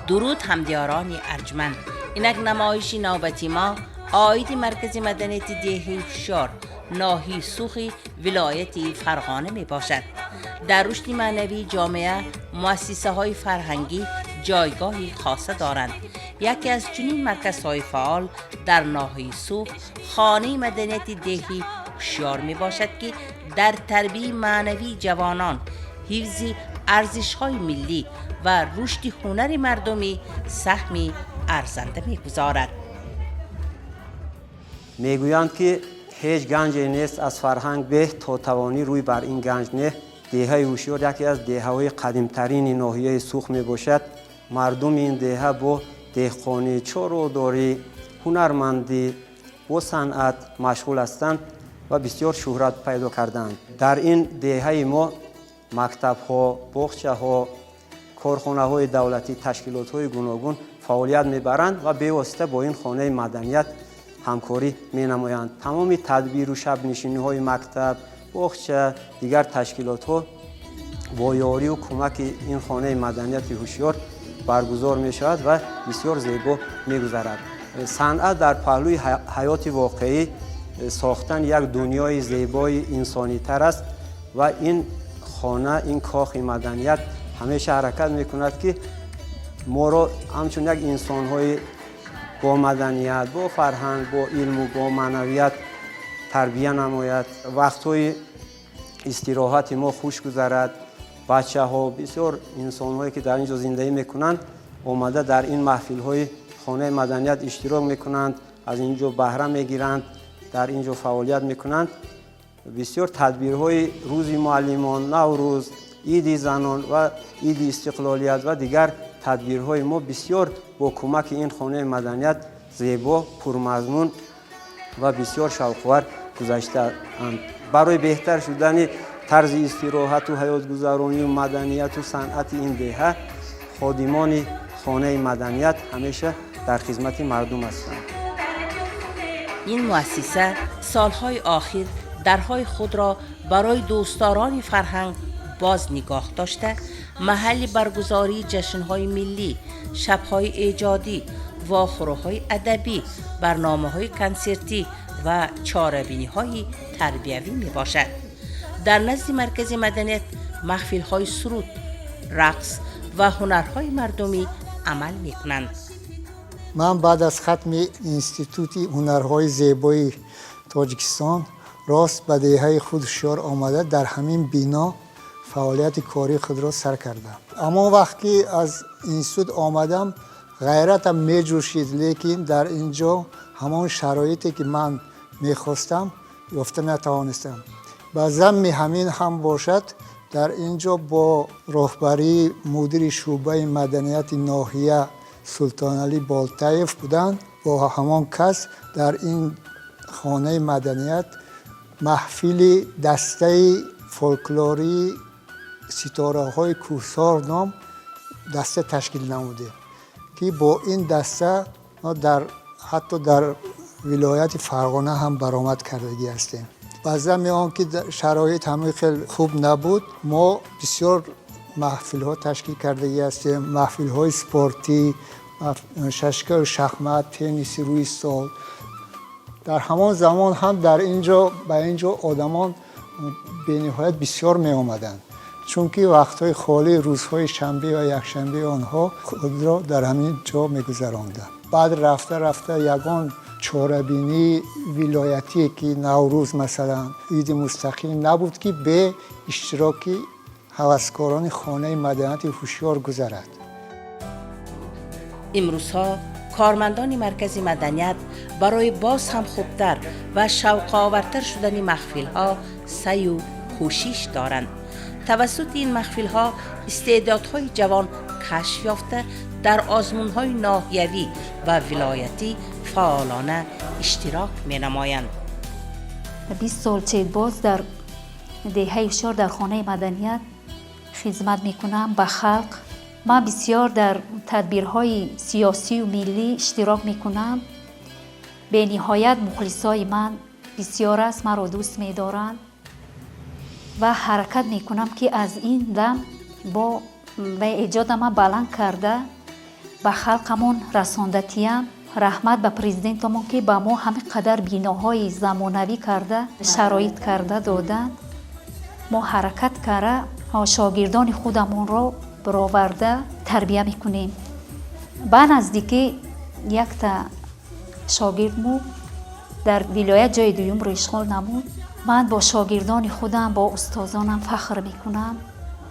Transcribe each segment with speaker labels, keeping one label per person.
Speaker 1: درود همدیاران ارجمند. اینک نمایش نوبتی ما آیید مرکز مدنیت دهی هوشیار ناحیه سوخی ولایت فرغانه می باشد. در رشد معنوی جامعه مؤسسه های فرهنگی جایگاهی خاصه دارند. یکی از چنین مرکزهای فعال در ناحیه سوخ خانه مدنیت دهی هوشیار می باشد که در تربیت معنوی جوانان، حفظ ارزش‌های ملی و رشد هنر مردمی سهمی ارزنده می‌گذارد.
Speaker 2: میگویند که هیچ گنجی نیست از فرهنگ به تا توانی روی بر این گنج نه. دهه هوشیار یکی از دهه‌های قدیم‌ترین ناحیه سوخ میباشد. مردم این دهه با دهقانی، چاره‌داری، هنرمندی و صنعت مشغول هستند و بسیار شهرت پیدا کردند. در این دهه ما مکتب‌ها، باغچه‌ها، کارخانه‌های دولتی، تشکیلات‌های گوناگون فعالیت می‌برند و به واسطه با این خانه مدنیت همکاری می‌نمایند. تمام تدبیر و شب نشینی‌های مکتب، باغچه، دیگر تشکیلات‌ها با یاری و کمک این خانه مدنیت هوشیار برگزار می‌شود و بسیار زیبا می‌گذرد. صنعت در پهلوی حیات واقعی ساختن یک دنیای زیبای انسانی‌تر است و این خانه، این کاخ مدنیت همیشه حرکت می‌کند که ما را همچون یک انسان‌های با مدنیت، با فرهنگ، با علم و با معنویت تربیت نماید. وقت‌های استراحت ما خوش گذرد. بچه‌ها، بسیار انسان‌هایی که در اینجا زندگی می‌کنند آمده در این محفل‌های خانه مدنیت اشتراک می‌کنند، از اینجا بهره می‌گیرند، در اینجا فعالیت می‌کنند. بسیار تدبیرهای روز معلمان، نوروز، عید زنان و عید استقلالیت و دیگر تدبیرهای ما بسیار با کمک این خانه مدنیت زیبا، پرمضمون و بسیار شوق‌آور گذشته‌اند. برای بهتر شدن طرز استراحت و حیات‌گذرانی و مدنیت و صنعت این دهه، خادمان خانه مدنیت همیشه در خدمت مردم هستند.
Speaker 1: این مؤسسه سالهای آخر درهای خود را برای دوستداران فرهنگ باز نگاه داشته، محل برگزاری جشن‌های ملی، شب‌های ایجادی، واخورهای ادبی، برنامه‌های کنسرتی و چاره‌بینی‌های تربیوی می‌باشد. در نزد مرکز مدنیت محفل‌های سرود، رقص و هنرهای مردمی عمل می‌کنند.
Speaker 3: من بعد از ختم انستیتوت هنرهای زیبای تاجیکستان راست به دهه خود هوشیار آمده در همین بنا فعالیت کاری خود را سر کردم. اما وقتی از انستیتوت آمدم غیرتم میجوشید، لیکن در اینجا همان شرایطی که من میخواستم یافته نتوانستم. به ضمن همین هم باشد در اینجا با رهبری مدیر شعبه مدنیت ناحیه سلطان علی بالتایف بودند. با همان کس در این خانه مدنیت محفل دسته فولکلوری ستاره های کوهسار نام دسته تشکیل نموده که با این دسته ما حتی در ولایت فرغانه هم برآمد کردگی هستیم. با ضمن آنکه شرایط همه خیلی خوب نبود، ما بسیار محفل ها تشکیل کردگی هستیم. محفل های سپورتی، ششکار شخمت، تنیس روی سال. در همان زمان هم در اینجا به اینجا آدمان به نهایت بسیار می آمدند، چون که وقتهای خالی روزهای شنبه و یکشنبه آنها خود را در همین جا می گذراندند. بعد رفته یگان چاره‌بینی ولایتی که نوروز مثلا عید مستقیم نبود که به اشتراک هوسکاران خانه مدنیت هوشیار گذرد.
Speaker 1: امروزها کارمندان مرکز مدنیت برای باز هم خوبتر و شوق‌آورتر شدن محفل‌ها سعی و کوشش دارند. توسط این محفل‌ها استعدادهای جوان کشف یافته در آزمون‌های ناحیوی و ولایتی فعالانه اشتراک می‌نمایند.
Speaker 4: 20 سالچه باز در دهه هوشیار در خانه مدنیت خدمت می‌کنم به خلق. من بسیار در تدبیرهای سیاسی و ملی اشتراک می‌کنم. به نهایت مخلصای من بسیار است، من را دوست می‌دارند و حرکت می‌کنم که از این دم با ایجاد من بلند کرده به خلقمون رساندتیم. رحمت به پرزیدنتمون که با ما همه قدر بیناهای زمانوی کرده، شرایط کرده دادن. ما حرکت کرده شاگردان خودمون رو برآورده تربیه میکنیم. به نزدیکی یک تا شاگردمو در ولایت جای دوم رو اشغال نمود. من با شاگردان خودم، با استادانم فخر میکنم.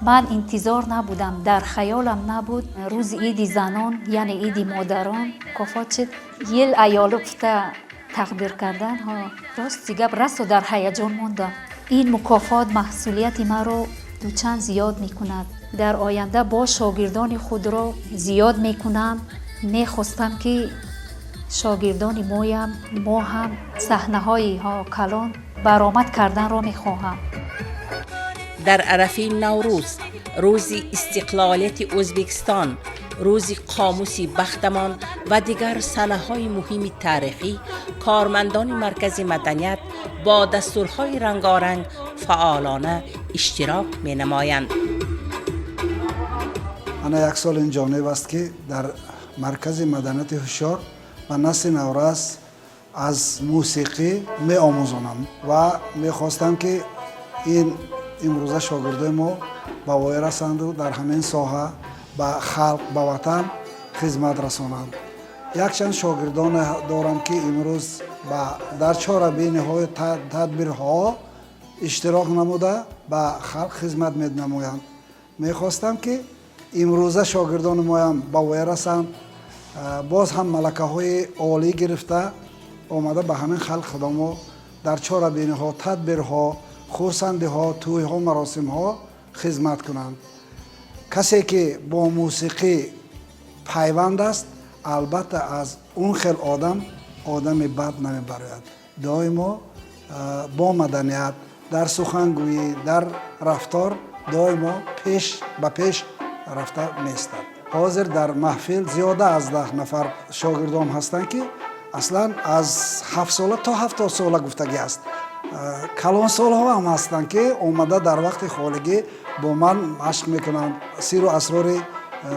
Speaker 4: من انتظار نبودم، در خیالم نبود روز عید زنان یعنی عید مادران کافات شد یل ایالفته تقدیر کردن ها. راست گپ راست در هیجان موندم. این مکافات مسئولیت ما رو دوچند زیاد میکند. در آینده با شاگردان خود رو زیاد میکنم. میخواستم که شاگردان ما هم صحنه های کلان برآمد کردن را میخواهم.
Speaker 1: در عرفه نوروز، روز استقلالیت ازبکستان، روز قاموس بختمان و دیگر سنه‌های مهم تاریخی، کارمندان مرکز مدنیت با دستورهای رنگارنگ فعالانه اشتراک می‌نمایند.
Speaker 5: انا یک سال این جانب است که در مرکز مدنیت هوشیار و نسل نوروز از موسیقی می آموزانم و می خواستم که این امروزه شاگردای ما به وای رسند و در همین ساحه به خلق، به وطن خدمت رسانند. یک چند شاگردان دارم که امروز در چاره‌بینی‌های تدبیرها اشتراک نموده به خلق خدمت می‌نمایند. می‌خواستم که امروزه شاگردان ما هم به وای رسند، باز هم ملکه‌های عالی گرفته آمده به همین خلق خدمات در چاره‌بینی‌ها، تدبیرها، خورسندی‌ها، توی‌ها، مراسم‌ها خدمت کنند. کسی که با موسیقی پیوند است البته از اون خیل آدم بد نمیبراید. دائما با مدنیت در سخنگویی، در رفتار دائما پیش رفته می‌ایستد. حاضر در محفل زیاده از 10 نفر شاگردان هستند که اصلا از 7 ساله تا 70 ساله گفتگی است. کلان سالها هم هستند که اومده در وقت خالگی با من مشق میکنند، سیر و اسرار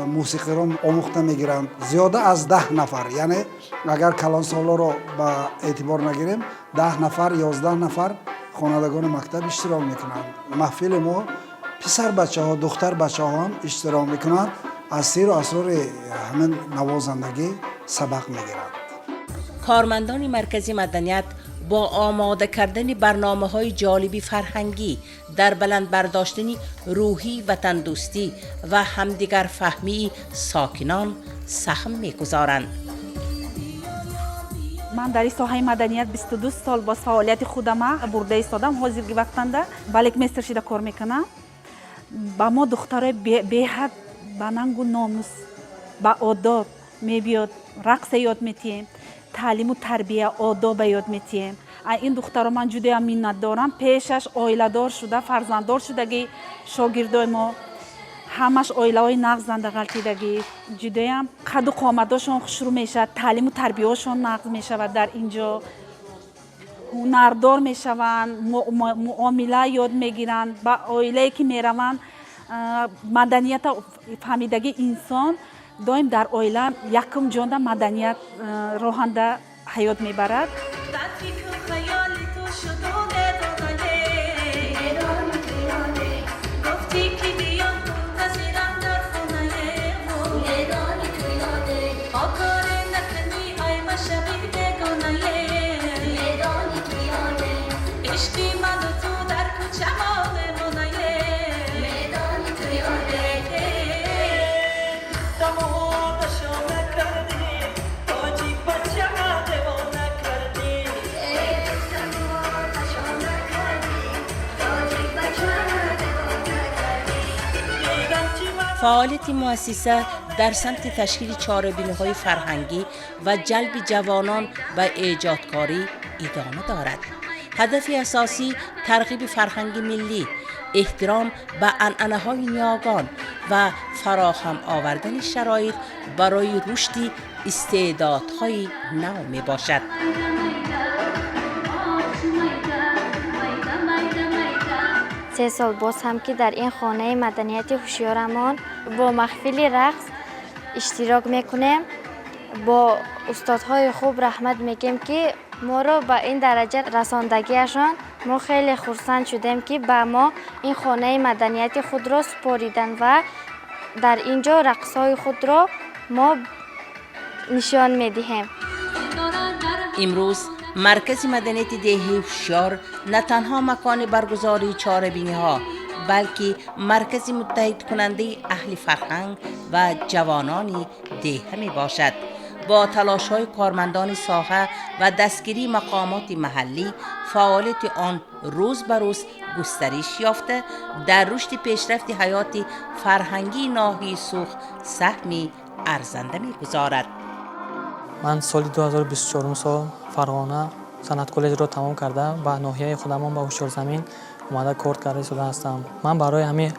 Speaker 5: موسیقی را آموخته میگیرند. زیاده از 10 نفر، یعنی اگر کلان سالا را به اعتبار نگیریم 10 نفر 11 نفر خوانندگان مکتب اشتراک میکنند. محفل ما پسر بچه ها، دختر بچه ها هم اشتراک میکنند، از سیر و اسرار همین نوازندگی سبق میگیرند.
Speaker 1: کارمندان مرکز مدنیت با آماده کردن برنامه‌های جالبی فرهنگی در بلند برداشتن روحی وطن دوستی و همدیگر فهمی ساکنان سهم می‌گذارند.
Speaker 6: من در این ساحه مدنیت 22 سال با فعالیت خودم برده ایستادم. حاضرگی وقتنده بالک مستر شده کار میکنم. با ما دخترای به حد با ننگ و ناموس با آداب میبیاد، رقص یاد میتیم، تعلیم و تربیه آداب یاد میتیم. این دخترها من جدا منت دارم، پیشش عائله دار شده، فرزنددار شدگی شاگردای ما همش عائله های نقض غلطیدگی جدا قد و قامتاشون شروع میشه، تعلیم و تربیهشون نقض میشه و در اینجا هنردار میشوند، معامله یاد میگیرند. با عائله که میروند مدنیت فهمیدگی انسان دائم در عائله یکم جانده مدنیت راهنده حیات میبرد.
Speaker 1: فعالیت مؤسسه در سمت تشکیل چاره‌بینی‌های فرهنگی و جلب جوانان به ایجادکاری ادامه دارد. هدف اساسی ترغیب فرهنگ ملی، احترام به عنعنه‌های نیاگان و فراهم آوردن شرایط برای رشد استعدادهای نو می باشد.
Speaker 7: سه سال باز هم که در این خانه مدنیت هوشیارمان با محفل رقص اشتراک میکنیم. با استادهای خوب رحمت میگیم که ما رو به این درجه رساندگیشان ما خیلی خرسند شدیم که به ما این خانه مدنیت خود را سپاریدن و در اینجا رقصهای خود را ما نشان میدهیم.
Speaker 1: امروز مرکز مدنیت دیه هوشیار نه تنها مکان برگزاری چاره‌بینی ها بلکه مرکز متحد کننده اهل فرهنگ و جوانان دیه می باشد. با تلاش های کارمندان ساحه و دستگیری مقامات محلی فعالیت آن روز به روز گسترش یافته در رشد پیشرفت حیات فرهنگی ناحیه سوخ سهمی ارزنده می‌گذارد.
Speaker 8: من سال 2024 سال فرغانه صنعت کالج را تمام کرده و ناحیه خودمان به هوشیار زمین اومده کار کرده شده هستم. من برای همین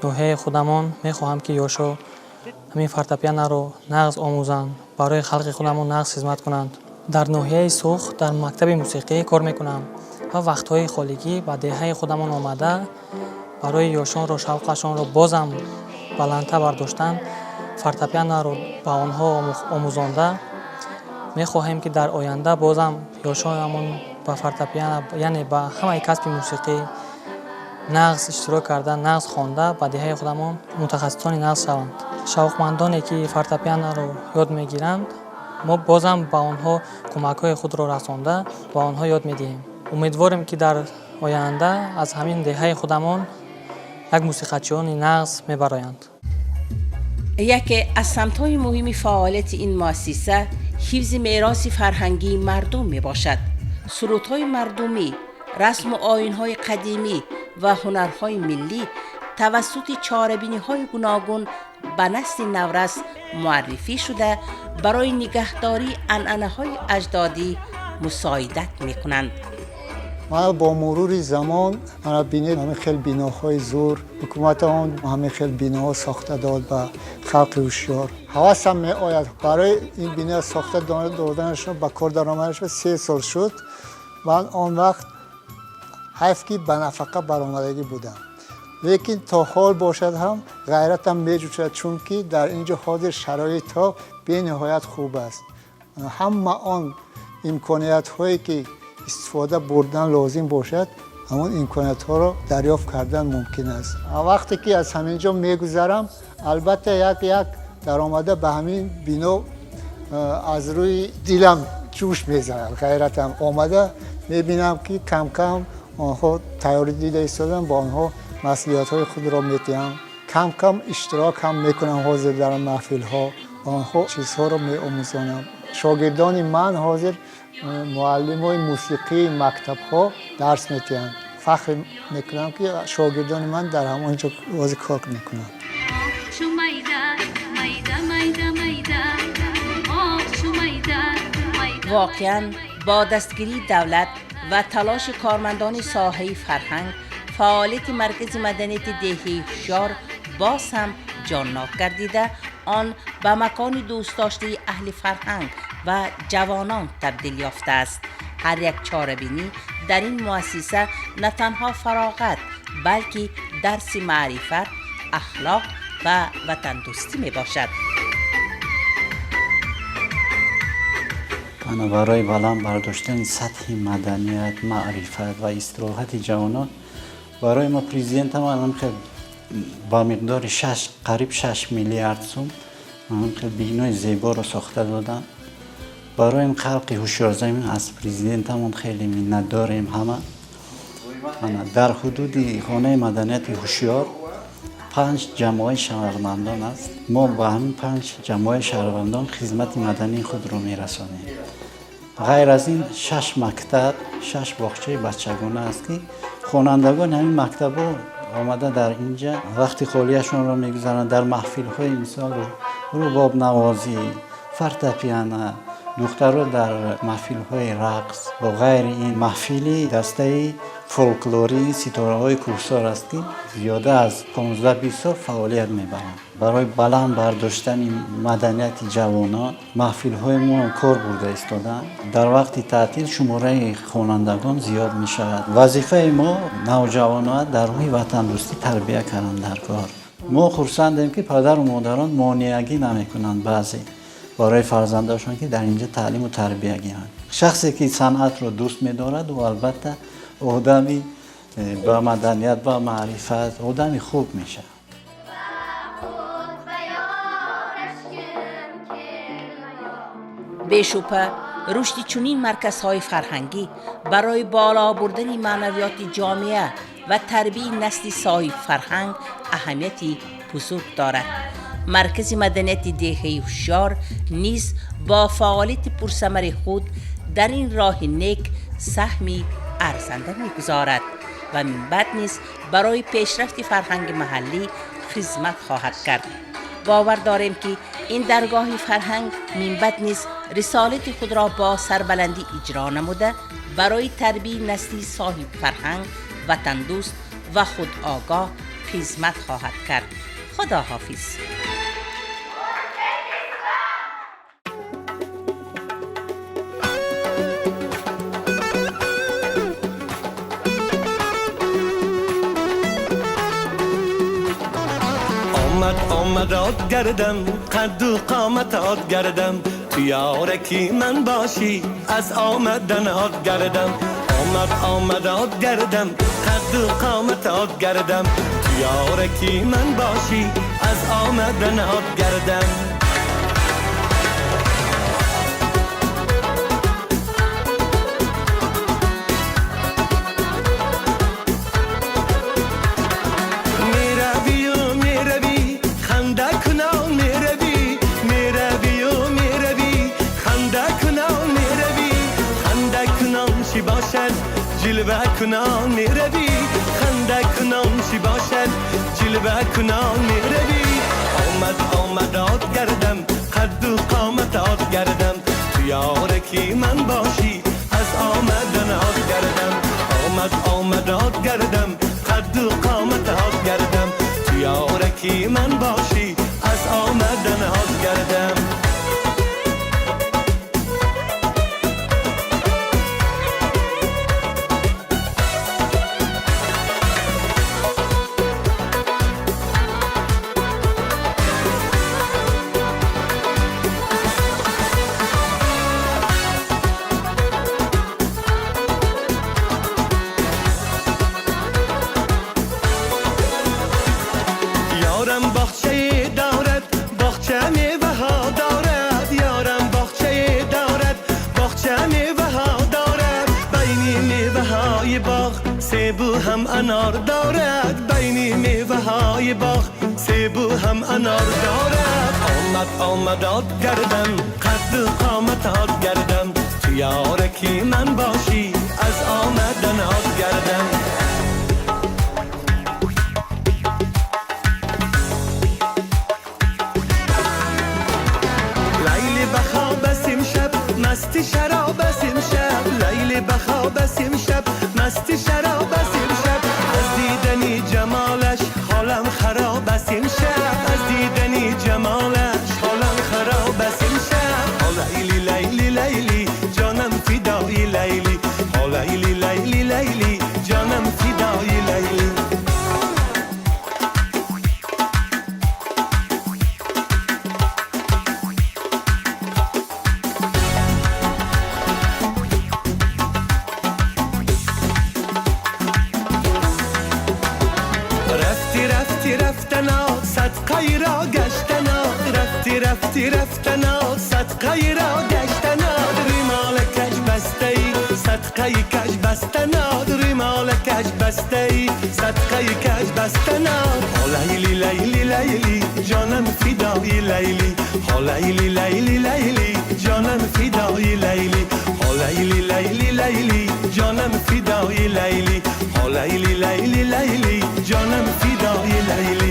Speaker 8: ناحیه خودمان میخواهم که یاشا همین فورتپیانو رو نغز آموزند، برای خلق خودمان نغز خدمت کنند. در ناحیه سوخ در مکتب موسیقی کار میکنم و وقتهای خالگی به دهه خودمان آمده برای یاشان را شوقشان را بازم بلندتر برداشتن فورتپیانو رو به آنها آموزانده میخواهیم که در آینده بازم یاشانمون با فورتپیانو یعنی با همه کسب موسیقی نغز اشتراک کرده، نغز خوانده به دهه خودمان متخصصان نغز شوند. شوقمندانی که فورتپیانو رو یاد میگیرند ما بازم با آنها کمک‌های خود را رسانده با آنها یاد میدهیم. امیدواریم که در آینده از همین دهه خودمان یک موسیقیچیان نغز میبرایند.
Speaker 1: یکی از سمت‌های مهم فعالیت این مؤسسه حفظ میراث فرهنگی مردم می باشد. سرودهای مردمی، رسم و آیین‌های قدیمی و هنرهای ملی توسط چاره‌بینی‌های گوناگون به نسل نورس معرفی شده برای نگهداری عنعنه‌های اجدادی مساعدت می‌کنند.
Speaker 3: ما با مرور زمان من بینید همه خیلی بیناهای زور حکومت آن همه خیلی بیناها ساخته داد به خلق هوشیار. حواسم می آید برای این بینه ساخته دادنشون به کار درآمدش 3 سال شد و آن وقت حیف که به نفقه برآمدگی بودم. لیکن تا حال باشد هم غیرتم میجوشد چون که در اینجا حاضر شرایط ها به نهایت خوب است. همه آن امکانیت هایی که استفاده بردن لازم باشد همون امکانیت ها رو دریافت کردن ممکن است. وقتی که از همینجا میگذرم البته یک درآمده به همین بنا از روی دیلم جوش میزند. غیرتم آمده میبینم که کم کم آنها تیاری دیده ایستادن، با آنها مسئولیت های خود را میتیم. کم کم اشتراک هم میکنم حاضر در محفل ها، آنها چیزها را میآموزانم. شاگردان من حاضر معلم های موسیقی مکتب ها درس میتیم. فخر میکنم که شاگردان من در همانجا واضح کار میکنم.
Speaker 1: واقعاً با دستگیری دولت و تلاش کارمندان ساحه فرهنگ فعالیت مرکز مدنیت دیه هوشیار باز هم جانناک گردیده آن به مکان دوست داشته اهل فرهنگ و جوانان تبدیل یافته است. هر یک چاره‌بینی در این مؤسسه نه تنها فراغت بلکه درس معرفت، اخلاق و وطن دوستی می باشد.
Speaker 9: من برای بلند برداشتن سطح مدنیت، معرفت و استراحت جوانان برای ما پریزیدنت هم خیلی با مقدار قریب 6 میلیارد سوم خیلی بینای زیبا رو ساخته دادن. برای این خلق هوشیار زمین از پریزیدنت هم خیلی منت داریم. همه در حدود خانه مدنیت هوشیار 5 جمعیت شهروندان است. ما با همین 5 جمعیت شهروندان خدمت مدنی خود رو میرسانیم. غیر از این 6 مکتب، 6 باغچه بچگانه است که خوانندگان همین مکتب ها آمده در اینجا وقتی خالیشون رو میگذارند در محفل های مثال رباب نوازی، فورتپیانو، دخترها در محفل های رقص و غیر این محفلی دسته فولکلوری ستاره های کوهسار است که زیاده از 15-20 سال فعالیت میبرند. برای بلند برداشتن مدنیت جوانان محفل های ما کار برده ایستادن. در وقت تعطیل شماره خوانندگان زیاد می شود. وظیفه ما نوجوانان در روی وطن دوستی تربیت کردن در کار. ما خرسندیم که پدر و مادران مانعگی نمیکنند بعضی برای فرزنداشون که در اینجا تعلیم و تربیه گیرند. شخصی که صنعت رو دوست می‌دارد و البته آدمی با مدنیت با معرفت آدمی خوب میشه.
Speaker 1: بشوپه رشد چنین مرکزهای فرهنگی برای بالا بردن معنویات جامعه و تربیت نسل صاحب فرهنگ اهمیتی بزرگ دارد. مرکز مدنیت دهه هوشیار نیز با فعالیت پرثمر خود در این راه نیک سهمی ارزنده می‌گذارد و من بعد نیز برای پیشرفت فرهنگ محلی خدمت خواهد کرد. باور داریم که این درگاه فرهنگ من بعد نیز رسالت خود را با سربلندی اجرا نموده برای تربیت نسلی صاحب فرهنگ، وطن دوست و خود آگاه خدمت خواهد کرد. خدا حافظ.
Speaker 10: آمد آد گردم قد و قامت آد گردم تو یارکی من باشی از آمدن آد گردم آمد آد گردم قد و قامت آد گردم تو یارکی من باشی از آمدن آد گردم جلوه کنان میروی خنده کنان چی باشد جلوه کنان میروی آمد آد گردم قد و قامت آد گردم تو یارکی من باشی از آمدن آد گردم آمد آد گردم قد و قامت آد گردم تو یارکی من باشی از آمدن آد گردم سیبو هم انار دارد بین میوه های باغ سیبو هم انار دارد آمد آد گردم قد و قامت آد گردم تو یارکی من باشی از آمدن آد گردم لیلی بخواب اسیم شب مستی شراب اسیم شب لیلی بخواب اسیم شب مستی شراب اسیم شب از دیدنی جمالش حالم خراب اسیم شب از دیدنی جمالش حالم خراب اسیم شب لیلی لیلی لیلی جانم فدای لیلی لیلی لیلی لیلی جانم فدای لیلی رفتنا صدقه را گشتنا ریمال کج بسته ای صدقه کج بستنا ریمال کج بسته ای صدقه کج بستنا لیلی لیلی لیلی جانم فدای لیلی لیلی لیلی لیلی جانم فدای لیلی لیلی لیلی لیلی جانم فدای لیلی لیلی لیلی لیلی جانم فدای لیلی